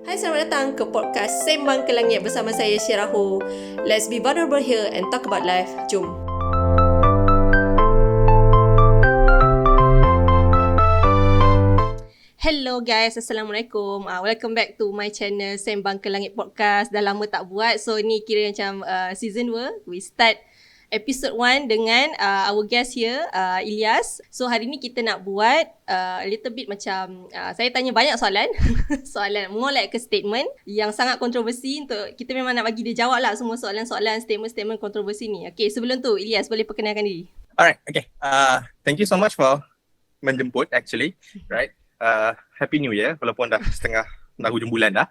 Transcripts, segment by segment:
Hai, selamat datang ke podcast Sembang ke Langit bersama saya Syirahu. Let's be vulnerable here and talk about life. Jom. Hello guys, Assalamualaikum. Welcome back to my channel Sembang ke Langit podcast. Dah lama tak buat, so ni kira macam season 2. We start episode 1 dengan our guest here, Ilyas. So hari ni kita nak buat a little bit macam saya tanya banyak soalan. Soalan more like a statement yang sangat kontroversi. Untuk kita memang nak bagi dia jawab lah semua soalan-soalan, statement-statement kontroversi ni. Okay, sebelum tu Ilyas boleh perkenalkan diri? Alright, okay. Thank you so much for menjemput actually, right? Happy New Year, walaupun dah hujung bulan dah.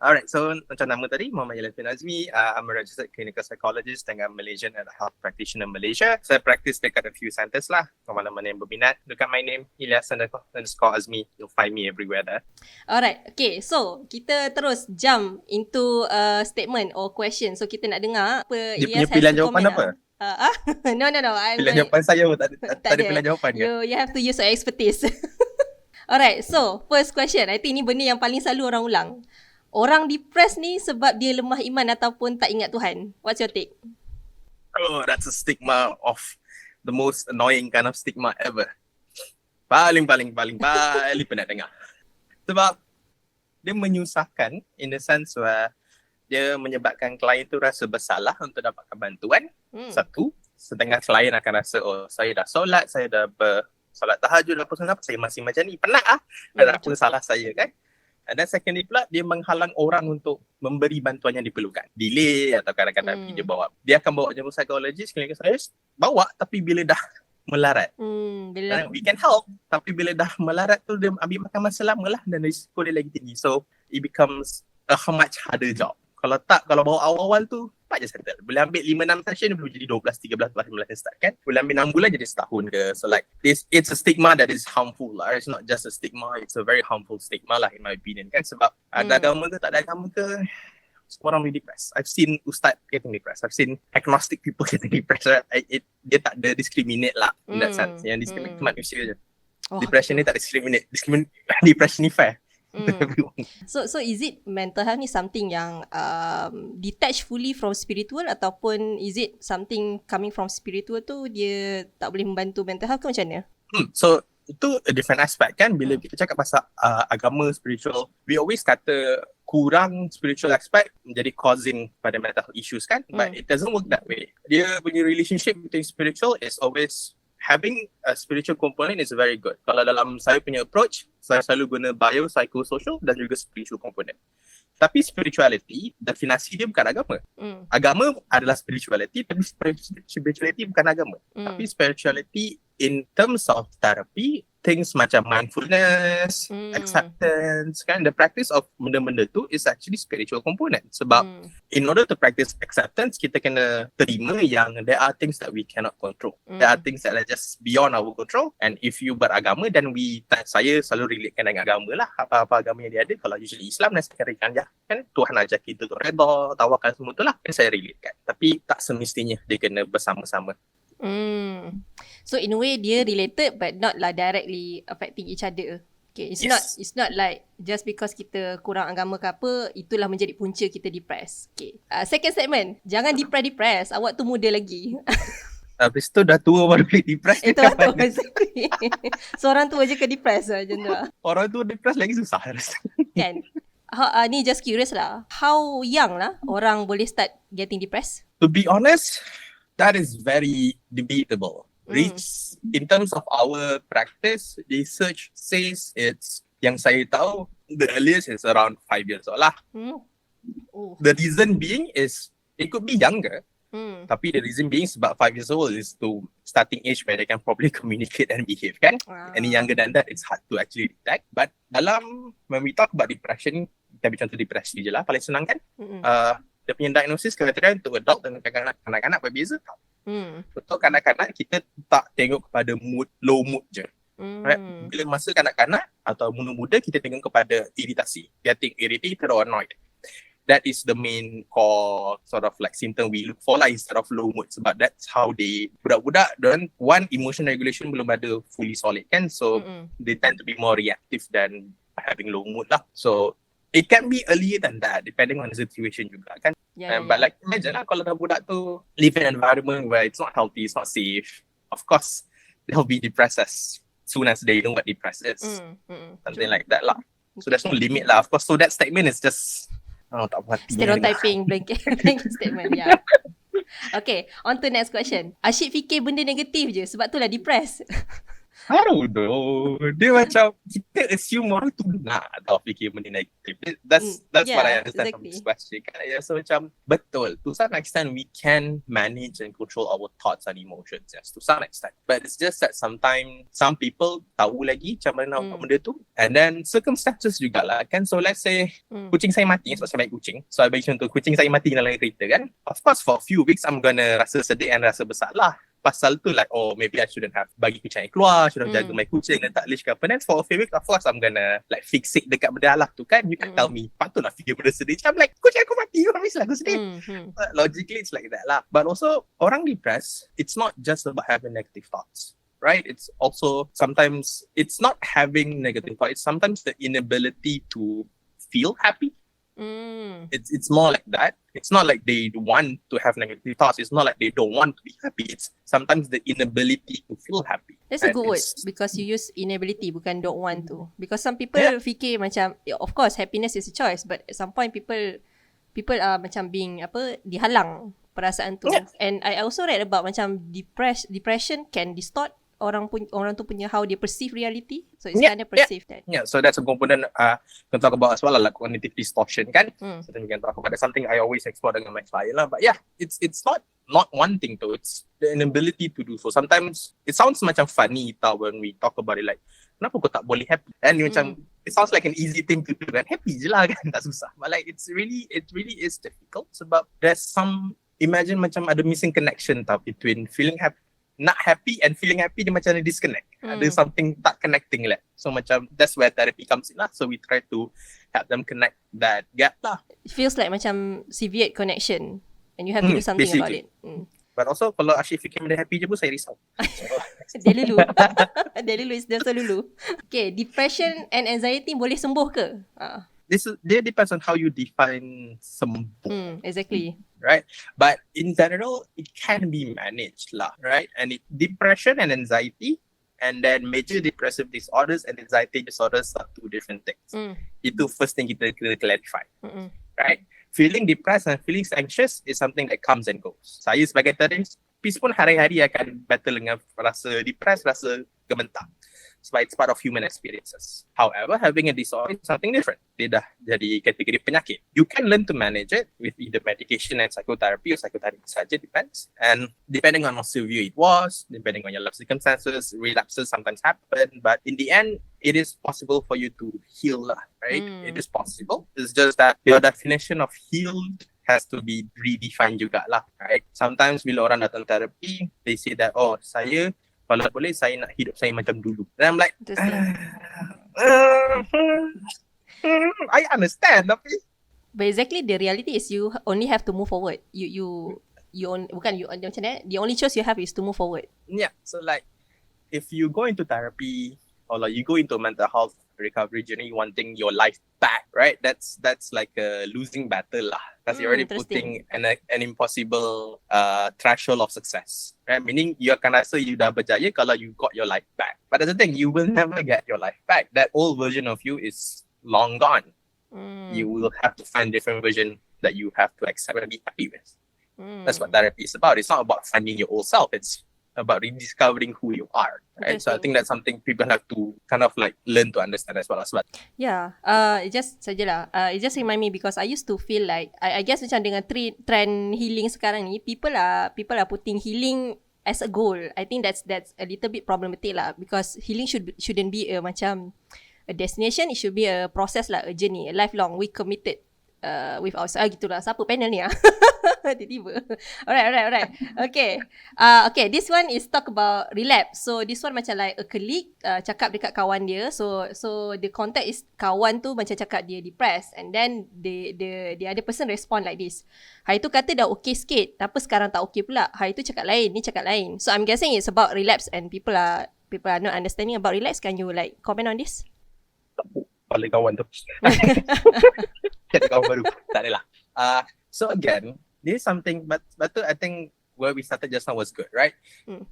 Alright, so macam nama tadi, Muhammad Ilyas bin Azmi. I'm a registered clinical psychologist dengan Malaysian and health practitioner Malaysia. Saya practice dekat a few centers lah. Mana-mana yang berminat, look at my name, Ilyas _ Azmi. You'll find me everywhere there. Alright, okay. So, kita terus jump into statement or question. So, kita nak dengar apa Dia Ilyas punya pilihan jawapan apa? No. Pilihan jawapan saya tak ada pilihan jawapan ke? You have to use your expertise. Alright, so first question. I think ni benda yang paling selalu orang ulang. Orang depressed ni sebab dia lemah iman ataupun tak ingat Tuhan. What's your take? Oh, that's a stigma of the most annoying kind of stigma ever. Paling pernah dengar. Sebab dia menyusahkan in the sense where dia menyebabkan klien tu rasa bersalah untuk dapatkan bantuan. Satu, setengah klien akan rasa, oh saya dah solat, saya dah solat tahajud, apa saya masih macam ni, penat dan apa salah saya kan. And then secondly pula, dia menghalang orang untuk memberi bantuan yang diperlukan. Delay atau kadang-kadang dia akan bawa jemput psikologis, klinik saya bawa, tapi bila dah melarat. We can help, tapi bila dah melarat tu dia ambil makan masa lama lah dan risiko dia lagi tinggi. So it becomes a much harder job. Kalau bawa awal-awal tu je settle. Boleh ambil 5-6 session, boleh jadi 12, 13, 15 start kan. Boleh ambil 6 bulan jadi setahun ke. So like it's a stigma that is harmful lah. It's not just a stigma, it's a very harmful stigma lah in my opinion kan. Sebab ada agama ke tak ada agama ke, semua orang really depressed. I've seen ustaz getting depressed. I've seen agnostic people getting depressed. Right? Dia tak ada discriminate lah in that sense. Yang discriminate manusia je. Depression ni tak discriminate. Depression ni fair. So is it mental health ni something yang detached fully from spiritual, ataupun is it something coming from spiritual tu dia tak boleh membantu mental health ke macam mana? So itu a different aspect kan. Bila kita cakap pasal agama, spiritual, we always kata kurang spiritual aspect menjadi causing pada mental health issues kan. But it doesn't work that way. Dia punya relationship between spiritual is always having a spiritual component is very good. Kalau dalam saya punya approach, saya selalu guna bio, psychosocial dan juga spiritual component. Tapi spirituality, definasi dia bukan agama. Agama adalah spirituality, tapi spirituality bukan agama. Tapi spirituality in terms of therapy, things macam mindfulness, acceptance, kan, the practice of benda-benda tu is actually spiritual component. Sebab in order to practice acceptance, kita kena terima yang there are things that we cannot control. There are things that are just beyond our control. And if you beragama, then saya selalu relatekan dengan agama lah. Apa-apa agama yang dia ada. Kalau usually Islam, dan sekarang kan, Tuhan ajak kita untuk redha, tawakal, semua tu lah. Kan saya relatekan. Tapi tak semestinya dia kena bersama-sama. So in a way dia related but not lah directly affecting each other. Okay, it's not like just because kita kurang agama ke apa, itulah menjadi punca kita depressed. Okay. Second statement, jangan depress. Awak tu muda lagi. Habis tu dah tua baru depressed. Itu betul. Exactly. Seorang tua je ke depressed macam tu. Orang tua depressed lagi susah. Kan? Ni just curious lah. How young lah orang boleh start getting depressed? To be honest, that is very debatable. In terms of our practice, research says it's, yang saya tahu, the earliest is around 5 years old lah. The reason being is, it could be younger. Tapi the reason being sebab 5 years old is to starting age where they can probably communicate and behave kan. Any younger than that, it's hard to actually detect. But when we talk about depression, kita ambil contoh depresi je lah, paling senang kan. Dia punya diagnosis kriteria untuk adult dan kanak-kanak berbeza tau. Untuk kanak-kanak kita tak tengok kepada low mood je. Right? Bila masa kanak-kanak atau muda-muda kita tengok kepada iritasi, getting irritated or annoyed. That is the main core sort of like symptom we look for lah, instead of low mood. Sebab that's how budak-budak dan one, emotion regulation belum ada fully solid kan. So they tend to be more reactive than having low mood lah. So it can be earlier than that, depending on the situation juga kan. But like imagine lah kalau dah budak tu live in an environment where it's not healthy, it's not safe. Of course, they'll be depressed as soon as they know what depressed is. Something like that lah. So there's no limit lah. Of course, so that statement is just tak puas hati. Stereotyping, blanket statement. Yeah. Okay, on to next question. Asyik fikir benda negatif je, sebab tu lah depressed. I don't know. Dia macam kita assume orang tu nak atau fikir benda negatif. That's what I understand from this question. So macam betul. To some extent we can manage and control our thoughts and emotions. Yes, to some extent. But it's just that sometimes some people tahu lagi macam mana nak buat benda tu. And then circumstances jugalah kan. So let's say kucing saya mati sebab saya baik kucing. So I bagi contoh kucing saya mati dalam kereta kan. Of course for a few weeks I'm gonna rasa sedih and rasa bersalah. Pasal tu like, oh maybe I shouldn't have bagi kucing keluar, should have jaga my kucing dan tak leash ke apa. Then for a few weeks, of course I'm gonna like fixate dekat benda Allah tu kan. You can tell me, patutlah fikir benda sedih. Macam like, kucing aku mati, habislah aku sedih. But logically it's like that lah. But also, orang depressed, it's not just about having negative thoughts. Right? It's also, sometimes, it's not having negative thoughts. It's sometimes the inability to feel happy. It's more like that. It's not like they want to have negative thoughts. It's not like they don't want to be happy. It's sometimes the inability to feel happy. That's a good word because you use inability bukan don't want to. Because some people fikir macam, of course happiness is a choice, but at some point people are macam being dihalang perasaan tu. And I also read about macam depression can distort orang tu punya how they perceive reality. So it's kind of perceived that. Yeah, so that's a component can talk about as well like cognitive distortion kan. So then we can talk about that. Something I always explore dengan my client lah. But yeah, it's not one thing though. It's the inability to do so. Sometimes it sounds macam funny tau when we talk about it like kenapa kau tak boleh happy? And macam it sounds like an easy thing to do kan. Happy je lah kan, tak susah. But like it really is difficult sebab there's some imagine macam ada missing connection tau between feeling happy, not happy and feeling happy, dia macam ada disconnect. Ada something tak connecting lah. So macam that's where therapy comes in lah. So we try to help them connect that gap lah. It feels like macam severed connection and you have to do something basically about it. But also kalau asyik fikir benda happy je pun saya risau. Dia lulu. Dia lulu is so lulu. Okay, depression and anxiety boleh sembuh ke? This depends on how you define sembuh. Exactly. Right? But in general, it can be managed lah, right? And depression and anxiety and then major depressive disorders and anxiety disorders are two different things. Itu first thing kita clarify. Right? Feeling depressed and feeling anxious is something that comes and goes. Saya sebagai terapis pun hari-hari akan battle dengan rasa depressed, rasa gementar. Sebab it's part of human experiences. However, having a disorder is something different. Dia dah jadi kategori penyakit. You can learn to manage it with either medication and psychotherapy or psychotherapy saja, depends. And depending on how severe it was, depending on your life circumstances, relapses sometimes happen. But in the end, it is possible for you to heal, right? It is possible. It's just that your definition of healed has to be redefined juga lah, right? Sometimes bila orang datang terapi, they say that, oh, saya kalau boleh saya nak hidup saya macam dulu. And I'm like, I understand tapi but exactly the reality is you only have to move forward. The only choice you have is to move forward. Yeah, so like if you go into therapy or like you go into a mental health recovery journey wanting your life back, right? That's like a losing battle lah. Because you're already putting an impossible threshold of success, right? Meaning you akan rasa you dah berjaya kalau you got your life back. But that's the thing, you will never get your life back. That old version of you is long gone. You will have to find different version that you have to accept and be happy with. That's what therapy is about. It's not about finding your old self. It's about rediscovering who you are, right? So I think that's something people have to kind of like learn to understand as well. Yeah, it just remind me because I used to feel like I guess macam dengan trend healing sekarang ni, people are putting healing as a goal. I think that's a little bit problematic lah, because healing shouldn't be a macam a destination. It should be a process lah, a journey, a lifelong. We committed with ourselves. Gitulah. Siapa panel ni tiba-tiba. Alright. Okay. Okay, this one is talk about relapse. So this one macam like a colleague cakap dekat kawan dia. So the context is kawan tu macam cakap dia depressed, and then the other person respond like this. Hari tu kata dah okay sikit, tapi sekarang tak okay pula. Hari tu cakap lain, ni cakap lain. So I'm guessing it's about relapse and people are not understanding about relapse. Can you like comment on this? kepala kawan tu. Kata kawan baru. Tak adalah. So again, this is something, but I think where we started just now was good, right?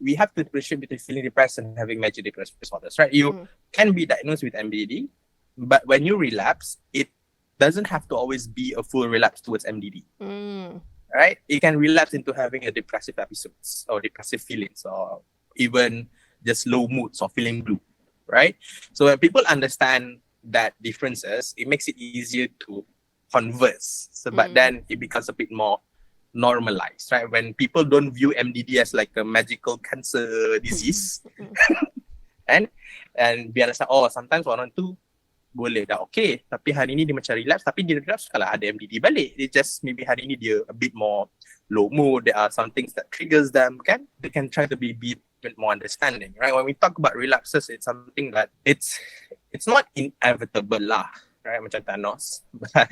We have to differentiate between feeling depressed and having major depressive disorders, right? You can be diagnosed with MDD, but when you relapse, it doesn't have to always be a full relapse towards MDD, right? It can relapse into having a depressive episodes or depressive feelings or even just low moods or feeling blue, right? So when people understand that differences, it makes it easier to converse. So, but then it becomes a bit more normalized, right? When people don't view MDD as like a magical cancer disease, and we understand, oh, sometimes orang tu boleh dah okay, tapi hari ni dia macam relapse, tapi dia relapse kalau ada MDD balik. They just maybe hari ni dia a bit more low mood, there are some things that triggers them, kan? They can try to be a bit more understanding, right? When we talk about relapses, it's something that it's not inevitable lah, right? Macam Thanos. But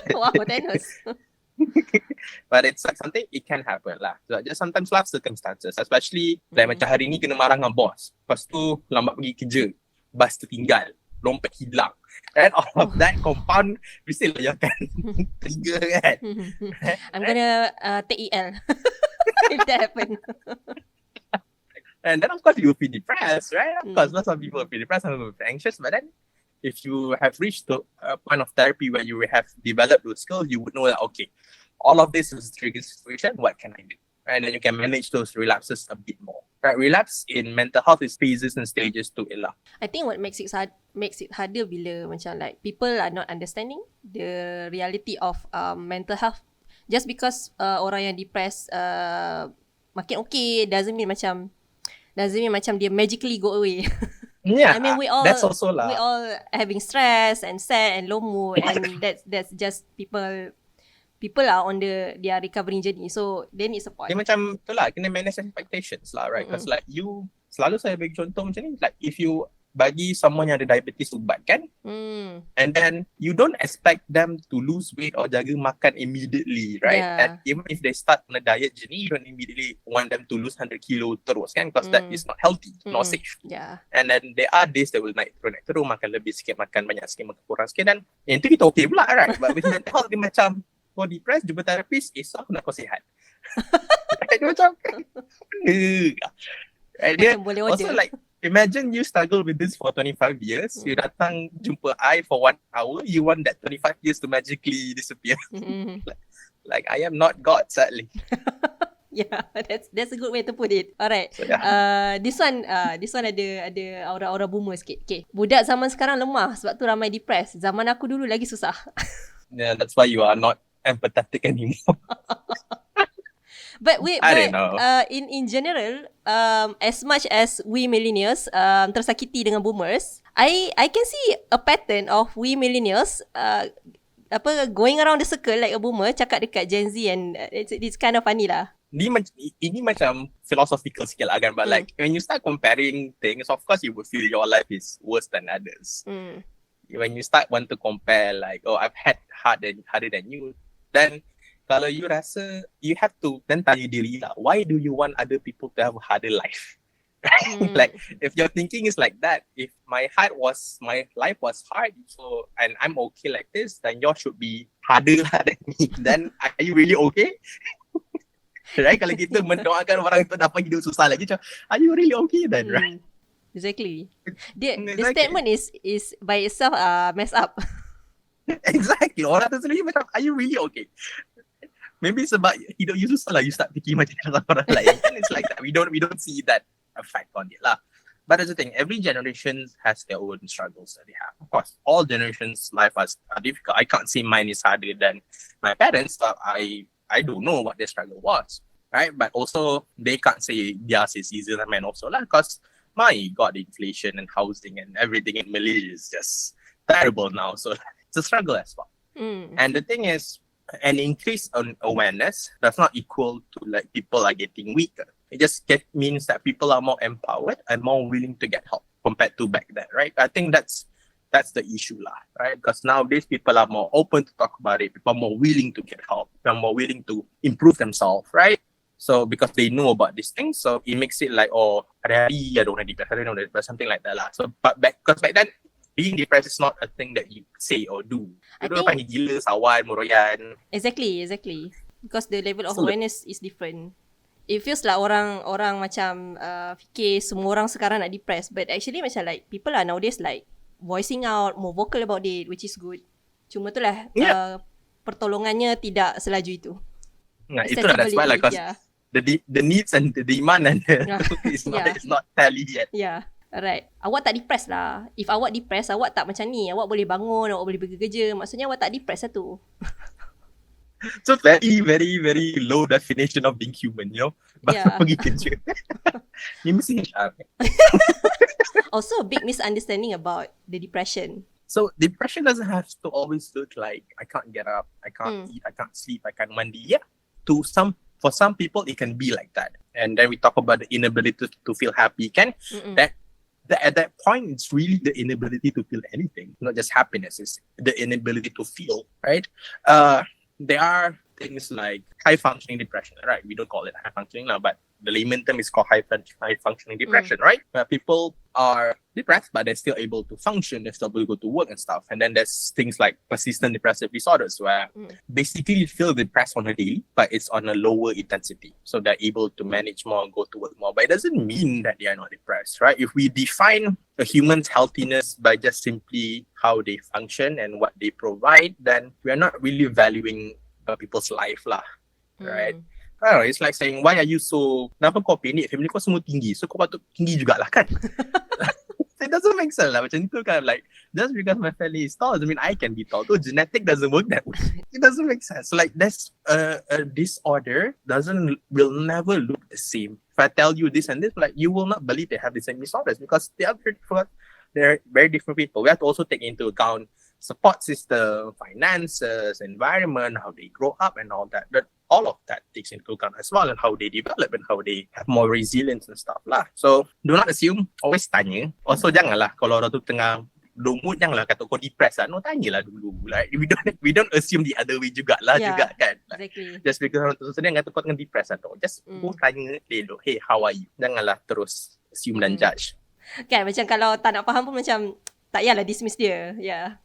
Wow, Thanos. but it's like something, it can happen lah. So just sometimes life circumstances, especially like macam hari ni kena marah dengan bos, lepas tu lambat pergi kerja, bas tertinggal, dompet hilang, and all of that compound mesti lah yang akan trigger, kan? I'm gonna take EL if that happen. And then of course you will feel depressed, right? Of course, lots of people will feel depressed, some people will feel anxious, but then if you have reached to a point of therapy where you have developed those skills, you would know that, okay, all of this is a triggering situation, what can I do? And then you can manage those relapses a bit more. Right? Relapse in mental health is phases and stages to it lah. I think what makes it harder bila macam like people are not understanding the reality of mental health. Just because orang yang depressed makin okay doesn't mean macam dia magically go away. Yeah, I mean we all having stress and sad and low mood, and that's just people are on their recovering journey, so they need support. Dia macam tu lah, kena manage expectations lah, right? Because like you, selalu saya bagi contoh macam ni, like if you bagi someone yang ada diabetes ubat, kan? And then you don't expect them to lose weight or jaga makan immediately, right? Yeah. And even if they start on a diet journey, you don't immediately want them to lose 100 kilo terus, kan? Because that is not healthy, not safe. Yeah. And then there are days that will naik turun, makan lebih sikit, makan banyak sikit, makan kurang sikit, dan yang tu kita okay pula, right? But with mental health, dia macam kau depressed, jumpa terapis, esok nak kau sihat. Dia macam right? Dia also like, imagine you struggle with this for 25 years, you datang jumpa I for 1 hour, you want that 25 years to magically disappear. like I am not God, sadly. Yeah, that's a good way to put it. Alright. So, this one ada aura-aura boomer sikit. Okay. Budak zaman sekarang lemah sebab tu ramai depressed. Zaman aku dulu lagi susah. Yeah, that's why you are not empathetic anymore. But I don't know. In general, as much as we millennials tersakiti dengan boomers, I can see a pattern of we millennials going around the circle like a boomer cakap dekat Gen Z, and it's kind of funny lah. Ini macam philosophical sikit lah, kan? But like when you start comparing things, of course you would feel your life is worse than others. When you start want to compare like, oh, I've had harder than you, then kalau you rasa, you have to then tanya diri lah, why do you want other people to have a harder life? Like if your thinking is like that, if my life was hard, so and I'm okay like this, then yours should be harder lah than me. Then are you really okay? Right? Kalau kita mendoakan orang itu dapat hidup susah lagi, macam, are you really okay then? Right? Exactly. The statement is by itself messed up. Exactly. Orang tu sendiri macam, are you really okay? Maybe sebab hidup you susah lah, you start fikir macam orang lain. And it's like that. We don't see that effect on it lah. But that's the thing, every generation has their own struggles that they have. Of course, all generations' life are difficult. I can't say mine is harder than my parents, but I don't know what their struggle was, right? But also, they can't say theirs is easier than mine also lah, because my God, inflation and housing and everything in Malaysia is just terrible now. So it's a struggle as well. And the thing is, an increase in awareness does not equal to like people are getting weaker. It just means that people are more empowered and more willing to get help compared to back then, right? I think that's the issue lah, right? Because nowadays people are more open to talk about it. People are more willing to get help. People are more willing to improve themselves, right? So because they know about these things, so it makes it like, oh, hari-hari I don't want to depress, something like that lah. So but back then being depressed is not a thing that you say or do. I You don't think- panggil gila, sawan, meroyan. Exactly. Because the level of So- awareness is different. It feels like orang macam fikir semua orang sekarang nak depressed, but actually macam like people are nowadays like voicing out, more vocal about it, which is good. Cuma tu lah pertolongannya tidak selaju itu. Nah, itulah that's why like Yeah. the needs and the demand and Yeah. it's not tally yet. Yeah. Alright. Awak tak depressed lah. If awak depressed, awak tak macam ni. Awak boleh bangun, awak boleh pergi kerja. Maksudnya awak tak depressed lah tu. So very, very, very low definition of being human, you know. Baru Yeah. pergi kerja. Ni mesti HR. Also, a big misunderstanding about the depression. So depression doesn't have to always look like I can't get up, I can't eat, I can't sleep, I can't mandi. Yeah. For some people it can be like that. And then we talk about the inability to feel happy. At that point, it's really the inability to feel anything, not just happiness. It's the inability to feel, right? There are things like high functioning depression, right? We don't call it high functioning now, but the layman term is called high functioning depression, right? Where people are depressed, but they're still able to function, they're still able to go to work and stuff. And then there's things like persistent depressive disorders, where basically you feel depressed on a daily, but it's on a lower intensity. So they're able to manage more and go to work more. But it doesn't mean that they are not depressed, right? If we define a human's healthiness by just simply how they function and what they provide, then we're not really valuing people's life lah, right? I don't know, it's like saying, why are you so, kenapa kau pendek, family kau semua tinggi, so kau patut tinggi jugalah kan? It doesn't make sense lah. Macam itu kind of like, just because my family is tall doesn't mean I can be tall. So genetic doesn't work that way. It doesn't make sense. Like there's a disorder will never look the same. If I tell you this and this, like you will not believe they have the same disorders because they are very different. They're very different people. We have to also take into account support system, finances, environment, how they grow up and all that. But all of that takes into account as well, and how they develop and how they have more resilience and stuff lah. So do not assume, always tanya. Also janganlah kalau orang tu tengah low mood, janganlah kata kau depressed lah. No, tanyalah dulu. Like we don't assume the other way jugalah juga kan. Like, Exactly. just because orang tu sedang kata kau tengah depressed lah. Just go tanya elok, hey, how are you? Janganlah terus assume dan judge. Kan macam kalau tak nak faham pun macam tak payahlah dismiss dia. Yeah.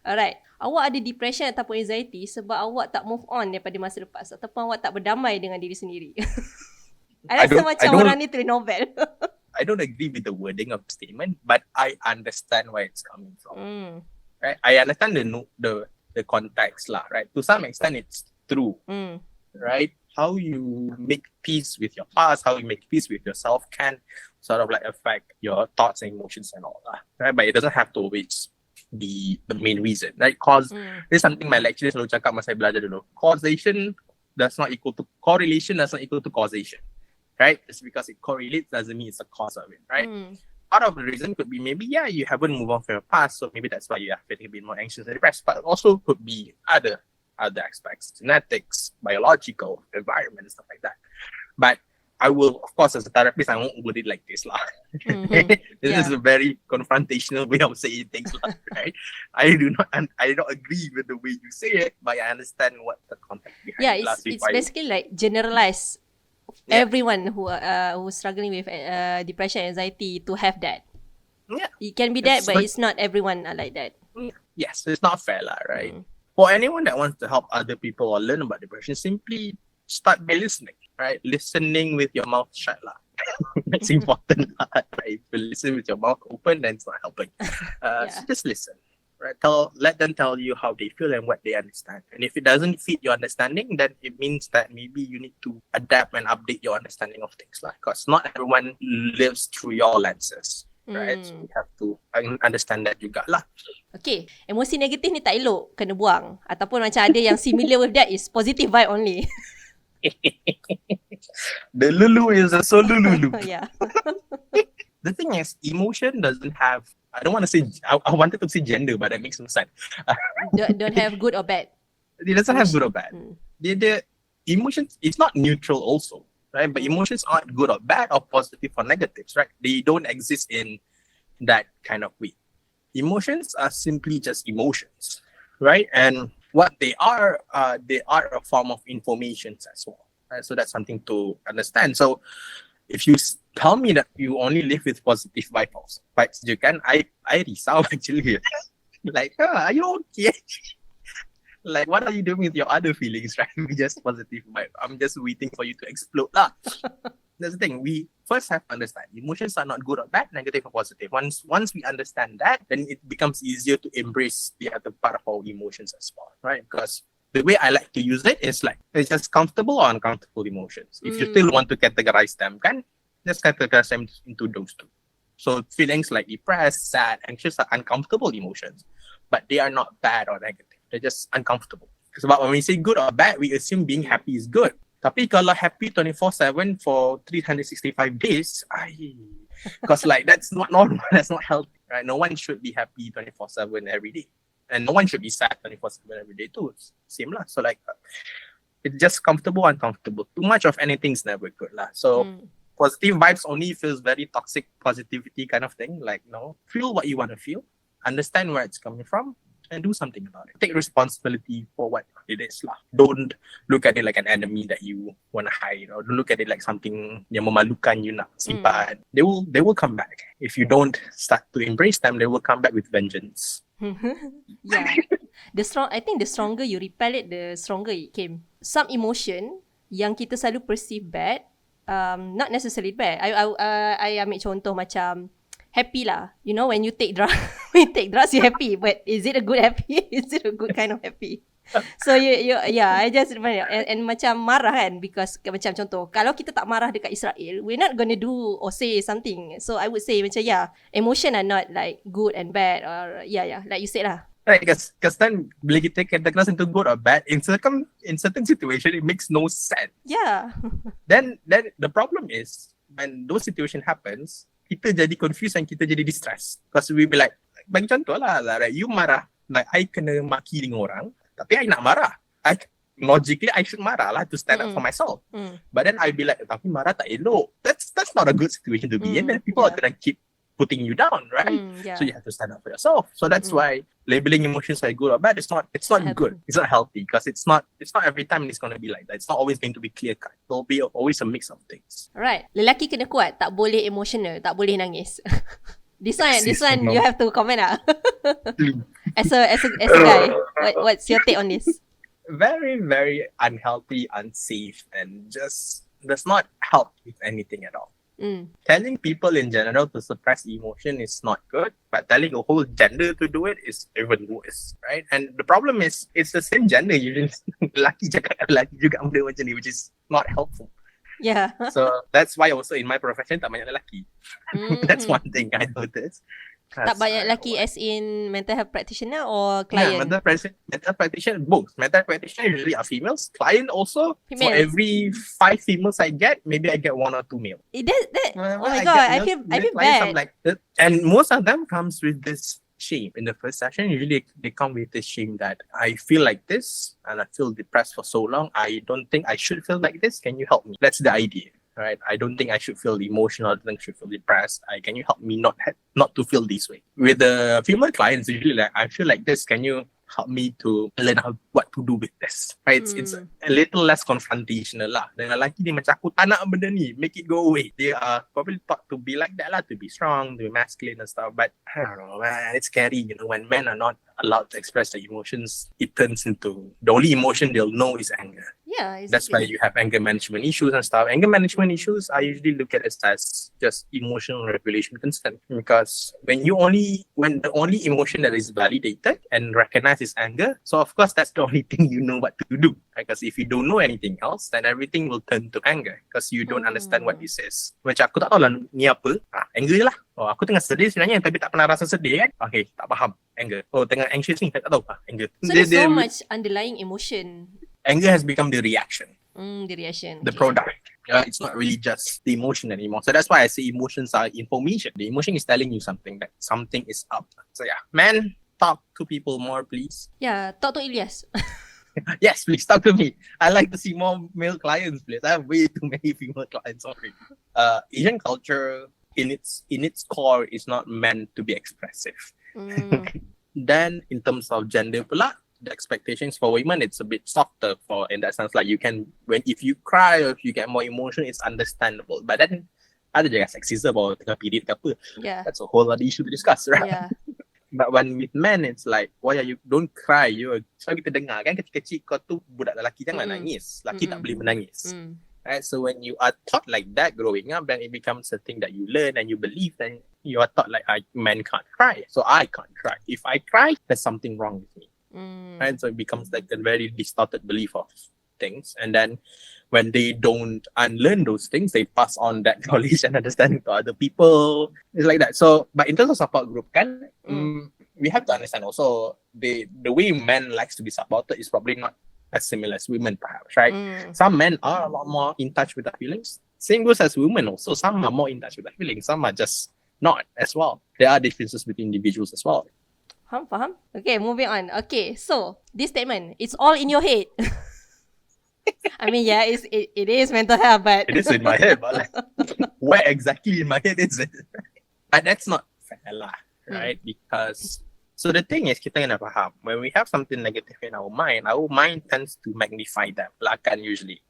Alright. Awak ada depression ataupun anxiety sebab awak tak move on daripada masa lepas ataupun awak tak berdamai dengan diri sendiri. I rasa macam orang ni tulis novel. I don't agree with the wording of the statement, but I understand where it's coming from. Right? I understand the context lah, right? To some extent it's true. Right? How you make peace with your past, how you make peace with yourself can sort of like affect your thoughts and emotions and all that. Right? But it doesn't have to always be the main reason, right? Cause this is something my lecturer selalu cakap masa saya belajar dulu. Correlation does not equal to causation, right? Just because it correlates doesn't mean it's a cause of it, right? Part of the reason could be maybe you haven't moved on from your past, so maybe that's why you are feeling a bit more anxious and depressed. But it also could be other aspects, genetics, biological, environment, stuff like that. But I will, of course, as a therapist, I won't word it like this lah. This is a very confrontational way of saying things, right? I don't agree with the way you say it, but I understand what the context behind it. Yeah, it's basically like generalize everyone who's struggling with depression, anxiety to have that. Yeah, it can be that, but it's not everyone are like that. Yes, it's not fair lah, right? For anyone that wants to help other people or learn about depression, simply start by listening, right? Listening with your mouth shut lah. That's important, right? If you listen with your mouth open, then it's not helping. So just listen, right? Let them tell you how they feel and what they understand. And if it doesn't fit your understanding, then it means that maybe you need to adapt and update your understanding of things lah. Because not everyone lives through your lenses. Right? So we have to understand that juga lah. Okay, emosi negatif ni tak elok, kena buang. Ataupun macam ada yang similar with that is positive vibe only. The lulu is a solo lulu. Yeah. The thing is, emotion doesn't have, I don't want to say, I wanted to say gender, but that makes no sense. don't have good or bad. It doesn't have good or bad. The emotions, it's not neutral also. Right? But emotions aren't good or bad or positive or negatives, right? They don't exist in that kind of way. Emotions are simply just emotions, right? And what they are a form of information as well. Right? So that's something to understand. So if you tell me that you only live with positive vibes je kan, I risau actually. Like, are you okay? Like, what are you doing with your other feelings, right? We just positive vibe. I'm just waiting for you to explode lah. That's the thing. We first have to understand emotions are not good or bad, negative or positive. Once we understand that, then it becomes easier to embrace the other part of our emotions as well, right? Because the way I like to use it is like, it's just comfortable or uncomfortable emotions. If you still want to categorize them, kan, just categorize them into those two. So feelings like depressed, sad, anxious are uncomfortable emotions, but they are not bad or negative. They're just uncomfortable. Sebab when we say good or bad, we assume being happy is good. Tapi kalau happy 24/7 for 365 days, because like that's not normal, that's not healthy, right? No one should be happy 24/7 every day. And no one should be sad 24/7 every day too. Same lah. So like, it's just comfortable, uncomfortable. Too much of anything is never good lah. So positive vibes only feels very toxic positivity kind of thing. Like, no, feel what you want to feel, understand where it's coming from, and do something about it. Take responsibility for what it is lah. Don't look at it like an enemy that you want to hide, or don't look at it like something yang memalukan you nak simpan. They will come back. If you don't start to embrace them, they will come back with vengeance. Yeah. I think the stronger you repel it, the stronger it came. Some emotion yang kita selalu perceive bad, not necessarily bad. I ambil contoh macam happy lah. You know, when you take drugs, you're happy. But is it a good happy? Is it a good kind of happy? So I just and macam marah kan, because macam contoh, kalau kita tak marah dekat Israel, we're not gonna do or say something. So I would say macam emotion are not like good and bad, or like you said lah. Right, because then bila kita categorize into good or bad, in certain situation it makes no sense. Yeah. Then the problem is when those situation happens, kita jadi confused and kita jadi distressed. Because we be like, bagi contoh lah, like you marah, like I kena maki dengan orang, tapi I nak marah. Logically, I should marah lah to stand up for myself. But then I be like, tapi marah tak elok. That's not a good situation to be in. Then people are gonna keep putting you down, right? So you have to stand up for yourself. So that's why labeling emotions like good or bad, it's not good. It's not healthy, because it's not every time it's gonna be like that. It's not always going to be clear cut. There'll be always a mix of things. Alright, lelaki kena kuat, tak boleh emotional, tak boleh nangis. This one you have to comment lah. as a guy, what's your take on this? Very, very unhealthy, unsafe, and just does not help with anything at all. Telling people in general to suppress emotion is not good, but telling a whole gender to do it is even worse, right? And the problem is, it's the same gender. You just lelaki cakap lelaki juga benda macam ni, which is not helpful. Yeah. So that's why also in my profession tak banyak lelaki. That's one thing I noticed. Tak banyak lelaki as in mental health practitioner or client? Yeah, mental practitioner, both. Mental practitioner usually are females. Client also, females. For every 5 females I get, maybe I get 1 or 2 male. Oh my god, I feel bad. Like that. And most of them comes with this shame. In the first session, usually they come with this shame that I feel like this and I feel depressed for so long. I don't think I should feel like this. Can you help me? That's the idea. Right, I don't think I should feel emotional. I don't think I should feel depressed. Can you help me not to feel this way? With the female clients, usually like, I feel like this. Can you help me to learn what to do with this? Right, it's a little less confrontational lah. Dengan lelaki ni macam aku tak nak benda ni, make it go away. They are probably taught to be like that lah, to be strong, to be masculine and stuff. But I don't know, man, it's scary. You know, when men are not allowed to express their emotions, it turns into the only emotion they'll know is anger. Yeah, exactly. That's why you have anger management issues and stuff. Anger management issues, I usually look at it as just emotional regulation concern. Because when the only emotion that is validated and recognized is anger, so of course that's the only thing you know what to do. Because if you don't know anything else, then everything will turn to anger. Because you don't understand what this is. Macam aku tak tahu lah ni apa. Anger je lah. Oh, aku tengah sedih sebenarnya tapi tak pernah rasa sedih kan. Okay, tak faham. Anger. Oh, tengah anxious ni, tak tahu. Anger. So there's so much underlying emotion. Anger has become the reaction. The reaction. The product. It's not really just the emotion anymore. So that's why I say emotions are information. The emotion is telling you something, that something is up. So yeah, man, talk to people more, please. Yeah, talk to Ilyas. Yes, please talk to me. I like to see more male clients, please. I have way too many female clients already. Asian culture, in its core, is not meant to be expressive. Then, in terms of gender pula, the expectations for women, it's a bit softer. For in that sense, like if you cry or if you get more emotion, it's understandable. But then ada je sexism or tengah period ke apa. Yeah. That's a whole other issue to discuss, right? Yeah. But when with men, it's like, why are you, don't cry. So kita dengar kan, kecil-kecil kau tu budak lelaki jangan nangis. Lelaki tak boleh menangis. Right? So when you are taught like that growing up, then it becomes a thing that you learn and you believe, then you are taught like, men can't cry. So I can't cry. If I cry, there's something wrong with me. Right? So it becomes like a very distorted belief of things. And then when they don't unlearn those things, they pass on that knowledge and understanding to other people. It's like that. So, but in terms of support group, we have to understand also the way men likes to be supported is probably not as similar as women, perhaps, right? Some men are a lot more in touch with their feelings. Same goes as women also. Some are more in touch with their feelings. Some are just not as well. There are differences between individuals as well. Faham? Okay, moving on. Okay, so this statement, it's all in your head. I mean, yeah, it is mental health, but it is in my head, but like, where exactly in my head is it? And that's not fair lah, right? Because so the thing is, kita kena faham, when we have something negative in our mind tends to magnify that, belakang usually.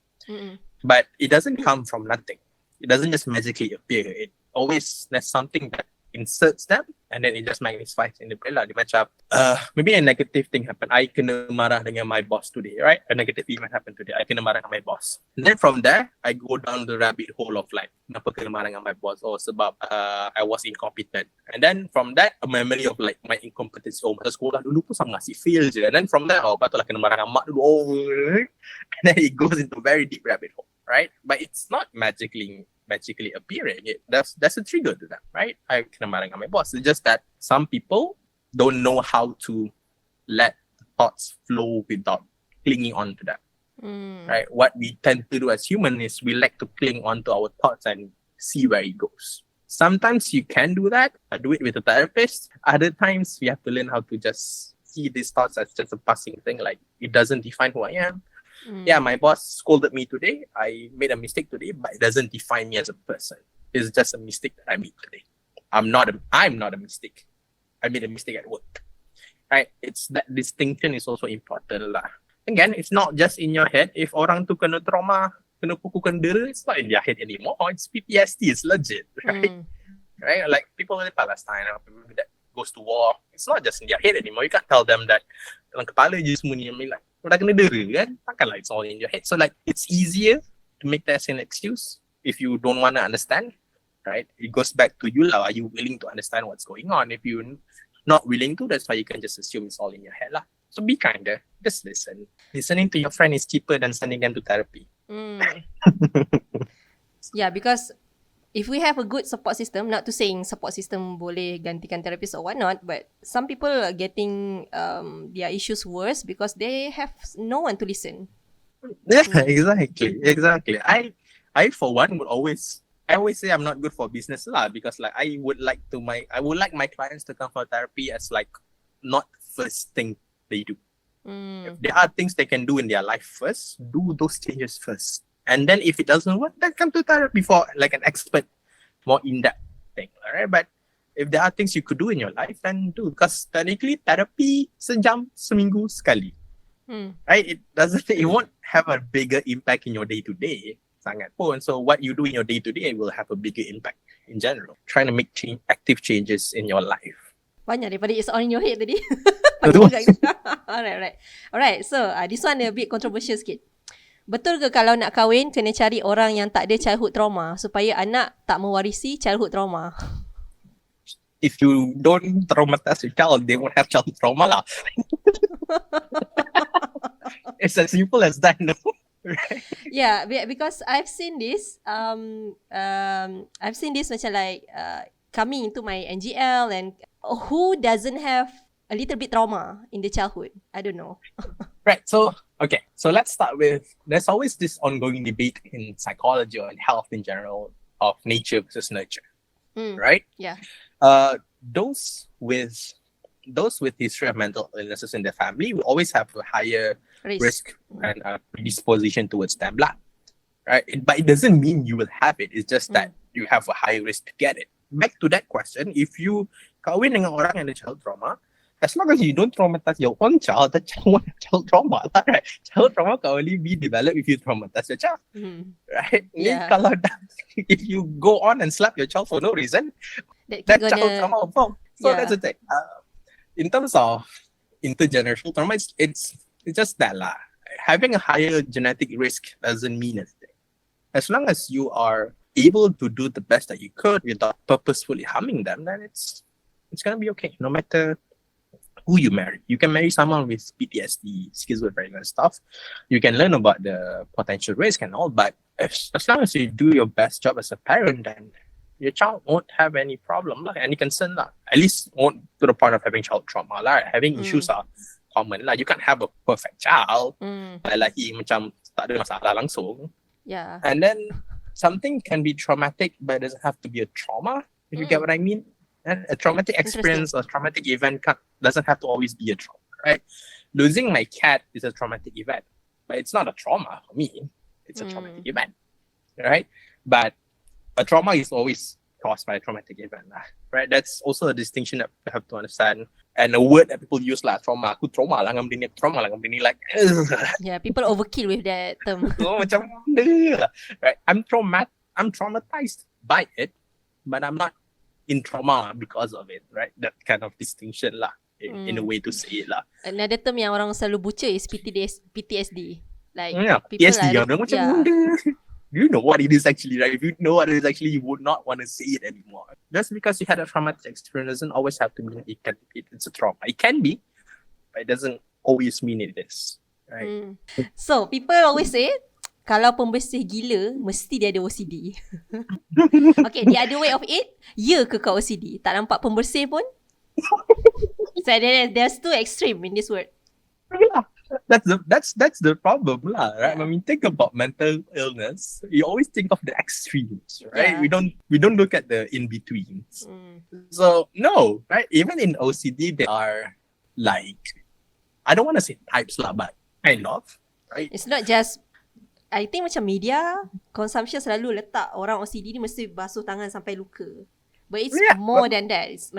But it doesn't come from nothing. It doesn't just magically appear. It always, there's something that inserts them, and then it just magnifies in the brain lah. Dia macam, maybe a negative thing happened. I kena marah dengan my boss today, right? A negative event happened today. I kena marah dengan my boss. And then from there, I go down the rabbit hole of like, kenapa kena marah dengan my boss? Oh, sebab I was incompetent. And then from that, a memory of like my incompetence. Oh, masa sekolah dulu pun sama ngasih fail je. And then from there, patutlah kena marah dengan mak dulu. Oh, and then it goes into very deep rabbit hole, right? But it's not magically appearing. There's a trigger to that, right? I kena marah dengan my boss. It's just that some people don't know how to let thoughts flow without clinging on to that. Right? What we tend to do as humans is we like to cling on to our thoughts and see where it goes. Sometimes you can do that. I do it with a therapist. Other times we have to learn how to just see these thoughts as just a passing thing. Like, it doesn't define who I am. Yeah, my boss scolded me today. I made a mistake today, but it doesn't define me as a person. It's just a mistake that I made today. I'm not a mistake. I made a mistake at work. Right? It's that distinction is also important lah. Again, it's not just in your head. If orang tu kena trauma, kena pukul kendera, it's not in their head anymore. It's PTSD. It's legit, right? Right? Like people in Palestine, people that goes to war, it's not just in their head anymore. You can't tell them that dalam kepala je semua ni. I mean, like, dah kena dera kan? Takkanlah it's all in your head. So like, it's easier to make that as an excuse if you don't want to understand, right? It goes back to you lah. Are you willing to understand what's going on? If you're not willing to, that's why you can just assume it's all in your head lah. So be kinder. Just listen. Listening to your friend is cheaper than sending them to therapy. Yeah, because if we have a good support system, not to saying support system boleh gantikan therapist or whatnot, but some people are getting their issues worse because they have no one to listen. Yeah, exactly. I for one would always say I'm not good for business lah, because like I would like my clients to come for therapy as like not first thing they do. If there are things they can do in their life first, do those changes first. And then if it doesn't work, then come to therapy for like an expert, more in-depth thing. Alright, but if there are things you could do in your life, then do. Because technically therapy sejam seminggu sekali. Right? It won't have a bigger impact in your day-to-day. Sangat pun. So what you do in your day-to-day will have a bigger impact in general. Trying to make active changes in your life. Banyak daripada it's all in your head tadi. Alright. So this one a bit controversial sikit. Betul ke kalau nak kahwin kena cari orang yang tak ada childhood trauma supaya anak tak mewarisi childhood trauma? If you don't traumatize your child, they won't have childhood trauma lah. It's as simple as that, no? Right? Yeah, because I've seen this. I've seen this macam like coming into my NGL, and who doesn't have a little bit trauma in the childhood? I don't know. Right. So let's start with, there's always this ongoing debate in psychology or in health in general of nature versus nurture. Right? Yeah. Those with history of mental illnesses in their family will always have a higher risk and predisposition towards them. Right? But it doesn't mean you will have it. It's just that you have a high risk to get it. Back to that question, if you kahwin dengan orang yang ada child trauma, as long as you don't traumatize your own child, the child won't have child trauma lah, right? Child trauma can only be developed if you traumatize your child, right? Ni Yeah. kalau if you go on and slap your child for no reason, That that kid child gonna trauma will fall. So yeah. that's the thing. In terms of intergenerational trauma, it's just that lah. Having a higher genetic risk doesn't mean anything. As long as you are able to do the best that you could without purposefully harming them, then it's gonna be okay. No matter who you marry, you can marry someone with PTSD, schizophrenia stuff. You can learn about the potential risk and all, but as long as you do your best job as a parent, then your child won't have any problem lah, any concern lah. At least won't to the point of having child trauma lah. Having issues are common lah. You can't have a perfect child. Lagi macam tak ada masalah langsung. Yeah. And then something can be traumatic, but it doesn't have to be a trauma. If you get what I mean. And a traumatic experience or traumatic event doesn't have to always be a trauma, right? Losing my cat is a traumatic event, but it's not a trauma for me. It's a traumatic event, right? But a trauma is always caused by a traumatic event, right? That's also a distinction that we have to understand. And a word that people use lah, trauma. Aku trauma lah dengan benda ni, trauma lah dengan benda ni, like Yeah, people overkill with that term. oh, macam mana lah, right? I'm traumatized by it, but I'm not in trauma because of it, right? That kind of distinction lah, in a way to say it lah. Another term yang orang selalu butcher is PTSD. Like people PTSD yang orang macam benda. You know what it is actually, right? If you know what it is actually, you would not want to say it anymore. Just because you had a traumatic experience doesn't always have to mean it's a trauma. It can be, but it doesn't always mean it is, right? So people always say, kalau pembersih gila, mesti dia ada OCD. Okay, the other way of it, ya ke kau OCD? Tak nampak pembersih pun? So there's two extreme in this word. Yeah, that's the problem lah, right? When we think about mental illness, you always think of the extremes, right? Yeah. We don't look at the in betweens. So no, right? Even in OCD, there are like, I don't want to say types lah, but kind of, right? It's not just, I think macam media consumption selalu letak orang OCD ni mesti basuh tangan sampai luka. But it's more than that. It's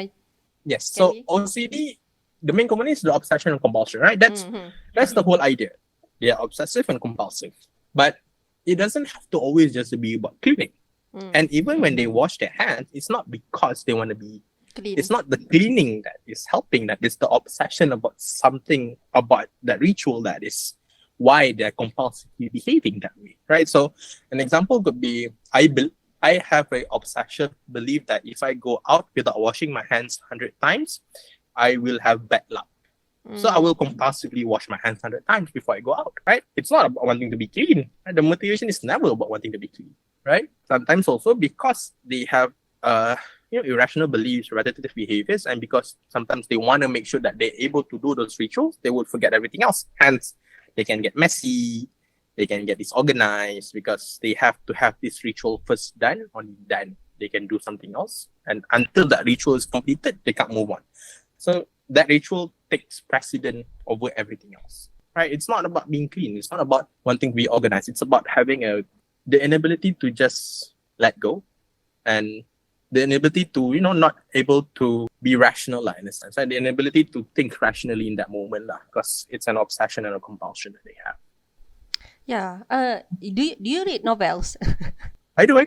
yes. So OCD, the main component is the obsession and compulsion, right? That's the whole idea. They are obsessive and compulsive, but it doesn't have to always just be about cleaning. And even when they wash their hands, it's not because they want to be clean. It's not the cleaning that is helping that. It's the obsession about something about that ritual that is why they're compulsively behaving that way, right? So an example could be, I have a obsessive belief that if I go out without washing my hands 100 times, I will have bad luck. So I will compulsively wash my hands 100 times before I go out, right? It's not about wanting to be clean. The motivation is never about wanting to be clean, right? Sometimes also because they have irrational beliefs, repetitive behaviors, and because sometimes they want to make sure that they're able to do those rituals, they will forget everything else. Hence, they can get messy, they can get disorganized because they have to have this ritual first done, only then they can do something else. And until that ritual is completed, they can't move on. So that ritual takes precedent over everything else, right? It's not about being clean. It's not about wanting to be organized. It's about having the inability to just let go and the inability to, not able to be rational in a sense, and the inability to think rationally in that moment because it's an obsession and a compulsion that they have. Yeah. Do you read novels? I do.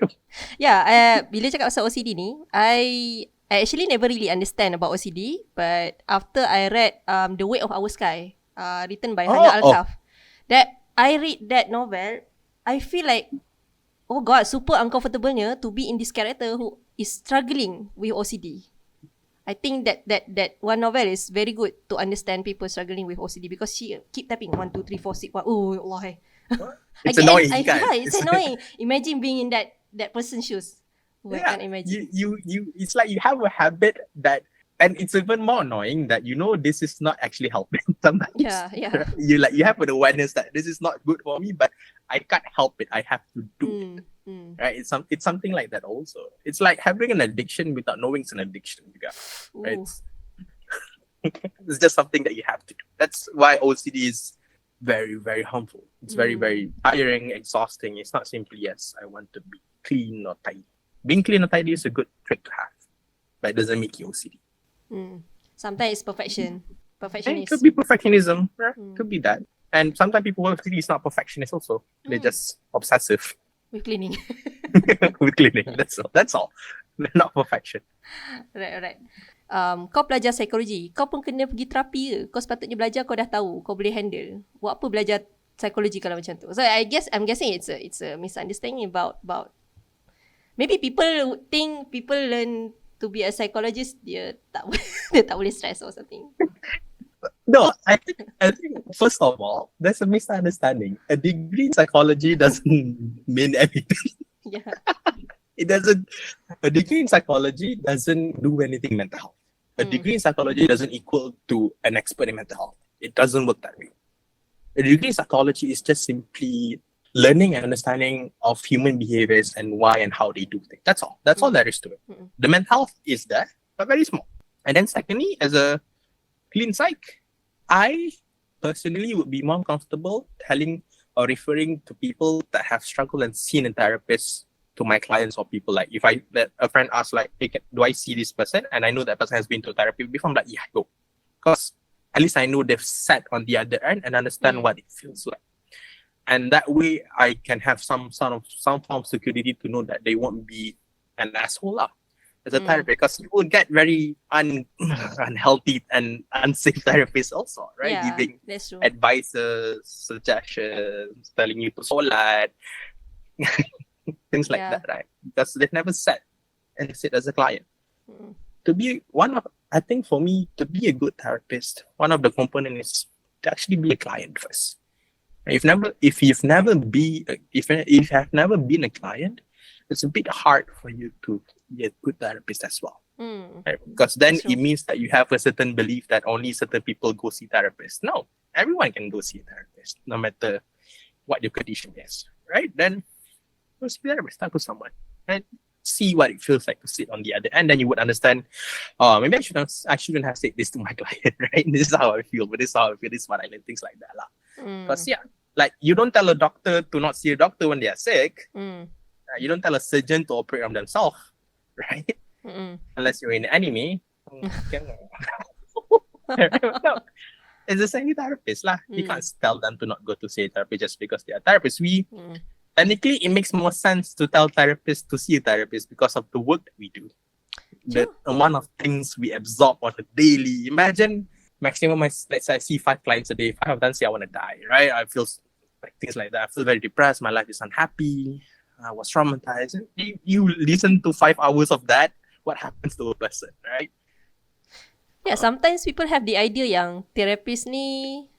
Yeah. Bila cakap pasal OCD ni, I actually never really understand about OCD, but after I read The Weight of Our Sky, written by Hannah Alkaf, that I read that novel, I feel like, oh God, super uncomfortable-nya to be in this character who is struggling with OCD. I think that one novel is very good to understand people struggling with OCD because she keep typing 1, 2, 3, 4, 6. Oh Allah. It's annoying, guys. Yeah, it's annoying. Imagine being in that person's shoes. I can't imagine. You it's like you have a habit that, and it's even more annoying that this is not actually helping sometimes. Yeah. You have an awareness that this is not good for me, but I can't help it. I have to do it. Right? It's something like that also. It's like having an addiction without knowing it's an addiction. Right? It's just something that you have to do. That's why OCD is very, very harmful. It's very, very tiring, exhausting. It's not simply as I want to be clean or tidy. Being clean or tidy is a good trait to have, but it doesn't make you OCD. Sometimes it's And it perfectionist. could be perfectionism. Yeah, could be that. And sometimes people actually is not perfectionist also. They're just obsessive With cleaning. with cleaning. That's all. They're not perfection. Alright. Kau pelajar psikologi, kau pun kena pergi terapi ke? Kau sepatutnya belajar, kau dah tahu, kau boleh handle. Buat apa belajar psikologi kalau macam tu? So I'm guessing it's a misunderstanding about maybe people think people learn to be a psychologist, dia tak dia tak boleh stress or something. No, I think first of all, there's a misunderstanding. A degree in psychology doesn't mean anything. Yeah. It doesn't. A degree in psychology doesn't do anything mental health. A degree in psychology doesn't equal to an expert in mental health. It doesn't work that way. A degree in psychology is just simply learning and understanding of human behaviors and why and how they do things. That's all. That's all there is to it. The mental health is there, but very small. And then secondly, as a clean psych, I personally would be more comfortable telling or referring to people that have struggled and seen a therapist to my clients or people. Like if a friend asks like, hey, do I see this person? And I know that person has been to therapy before, I'm like, yeah, go. Because at least I know they've sat on the other end and understand what it feels like. And that way I can have some form of security to know that they won't be an asshole as a therapist, because you will get very unhealthy and unsafe therapists also, right? Yeah, Giving that's true. advices, suggestions, telling you to solat, things like that, right? Because they've never sat and sit as a client. I think for me, to be a good therapist, one of the components is to actually be a client first. If you have never been a client, it's a bit hard for you to be a good therapist as well. Right? Because then it means that you have a certain belief that only certain people go see therapists. No, everyone can go see a therapist, no matter what your condition is, right? Then go see a therapist, talk to someone, right? See what it feels like to sit on the other end, then you would understand, maybe I shouldn't have said this to my client, right? This is how I feel, but this is how I feel, this is what I learn, things like that. Because like you don't tell a doctor to not see a doctor when they are sick. You don't tell a surgeon to operate on themselves, right? Unless you're in anime. No. It's the same therapist lah. You can't tell them to not go to see a therapist just because they are therapists. Technically, it makes more sense to tell therapists to see a therapist because of the work that we do. The amount of things we absorb on a daily. Imagine maximum, let's say I see 5 clients a day. 5 of them say I want to die, right? I feel like things like that. I feel very depressed. My life is unhappy. I was traumatized. You listen to 5 hours of that, what happens to a person, right? Yeah, sometimes people have the idea yang therapist ni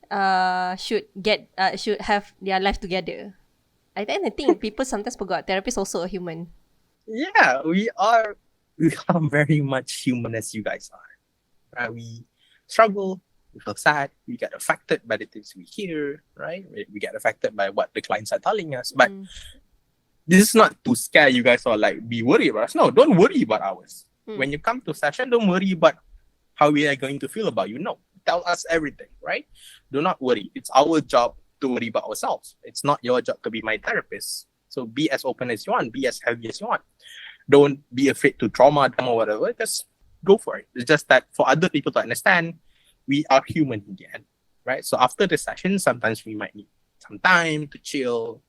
should have their life together. I think people sometimes forgot therapist also a human. Yeah, we are very much human as you guys are. We struggle, we feel sad, we get affected by the things we hear, right? We get affected by what the clients are telling us. But this is not to scare you guys or like be worried about us. No, don't worry about ours. When you come to session, don't worry about how we are going to feel about you. No, tell us everything, right? Do not worry. It's our job to worry about ourselves. It's not your job to be my therapist. So be as open as you want, be as heavy as you want. Don't be afraid to trauma them or whatever. Just go for it. It's just that for other people to understand, we are human in the end, right? So after the session, sometimes we might need some time to chill,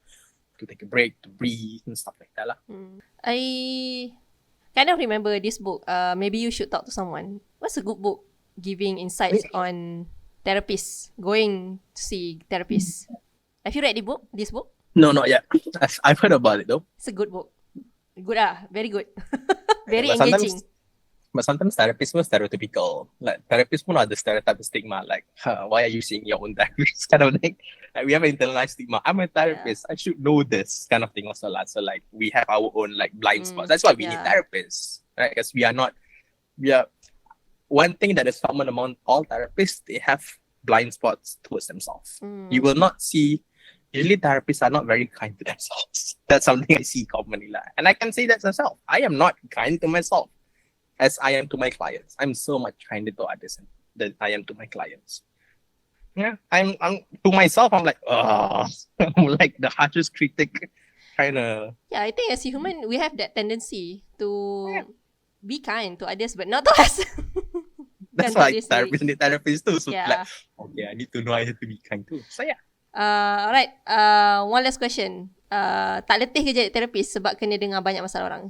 to take a break, to breathe and stuff like that. I kind of remember this book. Maybe you should talk to someone. What's a good book giving insights on therapists, going to see therapists? Have you read this book? No, not yet. I've heard about it though. It's a good book. Good very good. Very But engaging. Sometimes therapists were stereotypical. Like therapists pun ada stereotype stigma. Like, why are you seeing your own therapist? Kind of thing. Like we have an internalized stigma. I'm a therapist. I should know this kind of thing also. So like we have our own like blind spots. That's why we need therapists, right? Because we are one thing that is common among all therapists. They have blind spots towards themselves. You will not see. Usually therapists are not very kind to themselves. That's something I see commonly. And I can say that myself. I am not kind to myself as I am to my clients. I'm so much kinder to others than I am to my clients. Yeah, I'm to myself, I'm like, oh, I'm like the harshest critic, kind of. Yeah, I think as a human, we have that tendency to be kind to others, but not to us. That's Kan why diri sendiri. therapist need therapist too. So Yeah. like, okay, I need to know I have to be kind too. So yeah. Alright, one last question. Tak letih ke jadi terapis sebab kena dengar banyak masalah orang?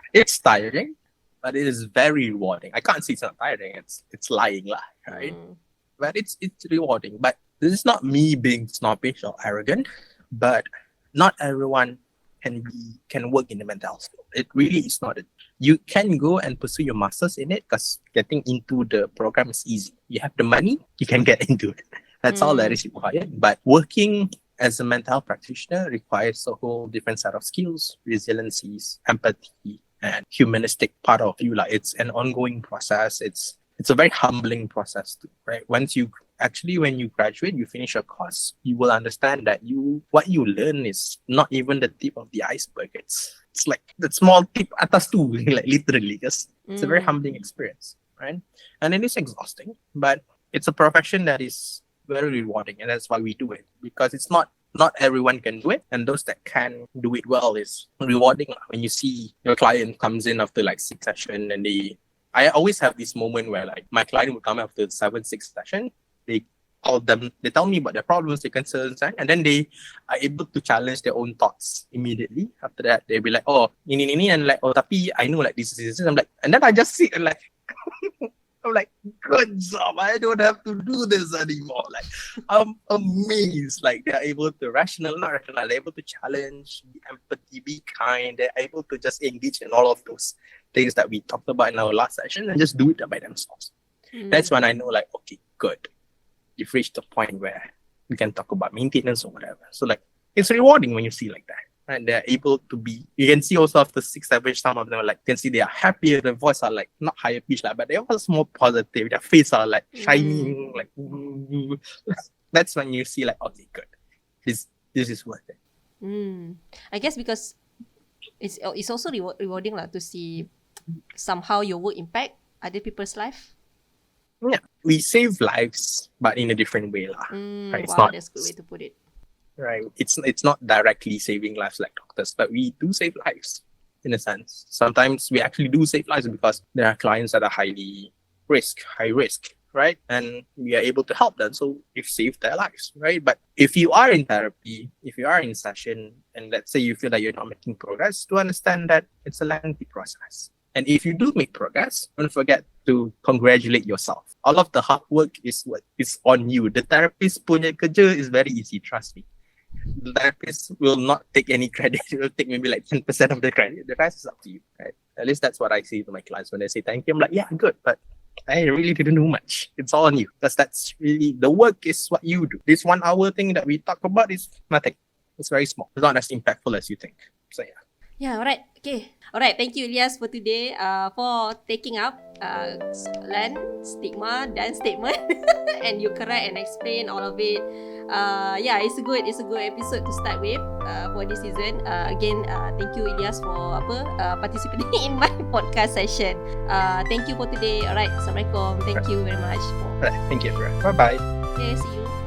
It's tiring, but it is very rewarding. I can't say it's not tiring. It's lying lah, right? But it's rewarding. But this is not me being snobbish or arrogant, but not everyone can work in the mental health field. It really is not. You can go and pursue your masters in it because getting into the program is easy. You have the money, you can get into it. That's all that is required. But working as a mental health practitioner requires a whole different set of skills, resiliencies, empathy, and humanistic part of you. Like it's an ongoing process. It's a very humbling process too, right? When you graduate, you finish your course, you will understand that what you learn is not even the tip of the iceberg. It's like the small tip atas tu, like literally, because it's a very humbling experience, right? And it is exhausting, but it's a profession that is very rewarding, and that's why we do it, because it's not everyone can do it, and those that can do it well is rewarding. When you see your client comes in after like 6 sessions, and I always have this moment where like my client will come after 7-6 session. They tell me about their problems, their concerns, right? And then they are able to challenge their own thoughts immediately. After that, they'll be like, oh, ini, and like, oh, tapi I know like this is. I'm like, and then I just sit and like, I'm like, good job. I don't have to do this anymore. Like, I'm amazed. Like, they're able to they're able to challenge, be empathy, be kind. They're able to just engage in all of those things that we talked about in our last session and just do it by themselves. That's when I know, like, okay, good. You've reached a point where we can talk about maintenance or whatever. So, like, it's rewarding when you see like that. And they're able to be, you can see also after 6 average, some of them are like, you can see they are happier, their voice are like, not higher pitch, like, but they're also more positive, their face are like shining, like, that's when you see like, okay, good, this is worth it. I guess because it's also rewarding lah to see somehow your work impact other people's life. Yeah, we save lives, but in a different way lah. Right? Wow, that's a good way to put it. Right, it's not directly saving lives like doctors, but we do save lives in a sense. Sometimes we actually do save lives because there are clients that are high risk, right? And we are able to help them, so we've saved their lives, right? But if you are in therapy, if you are in session, and let's say you feel that you're not making progress, to understand that it's a lengthy process. And if you do make progress, don't forget to congratulate yourself. All of the hard work is on you. The therapist punya kerja is very easy, trust me. The therapist will not take any credit. It will take maybe like 10% of the credit. The rest is up to you, right? At least that's what I say to my clients when they say thank you. I'm like, yeah, good, but I really didn't do much. It's all on you, because that's really, the work is what you do. This 1 hour thing that we talk about is nothing. It's very small. It's not as impactful as you think. So yeah. Yeah, alright. Okay. Alright, thank you Ilyas for today, for taking up stigma dan statement and you correct and explain all of it. Yeah, it's a good episode to start with for this season. Again, thank you Ilyas for participating in my podcast session. Thank you for today. Alright, Assalamualaikum. Thank you very much. Thank you. Bye bye. Okay, see you.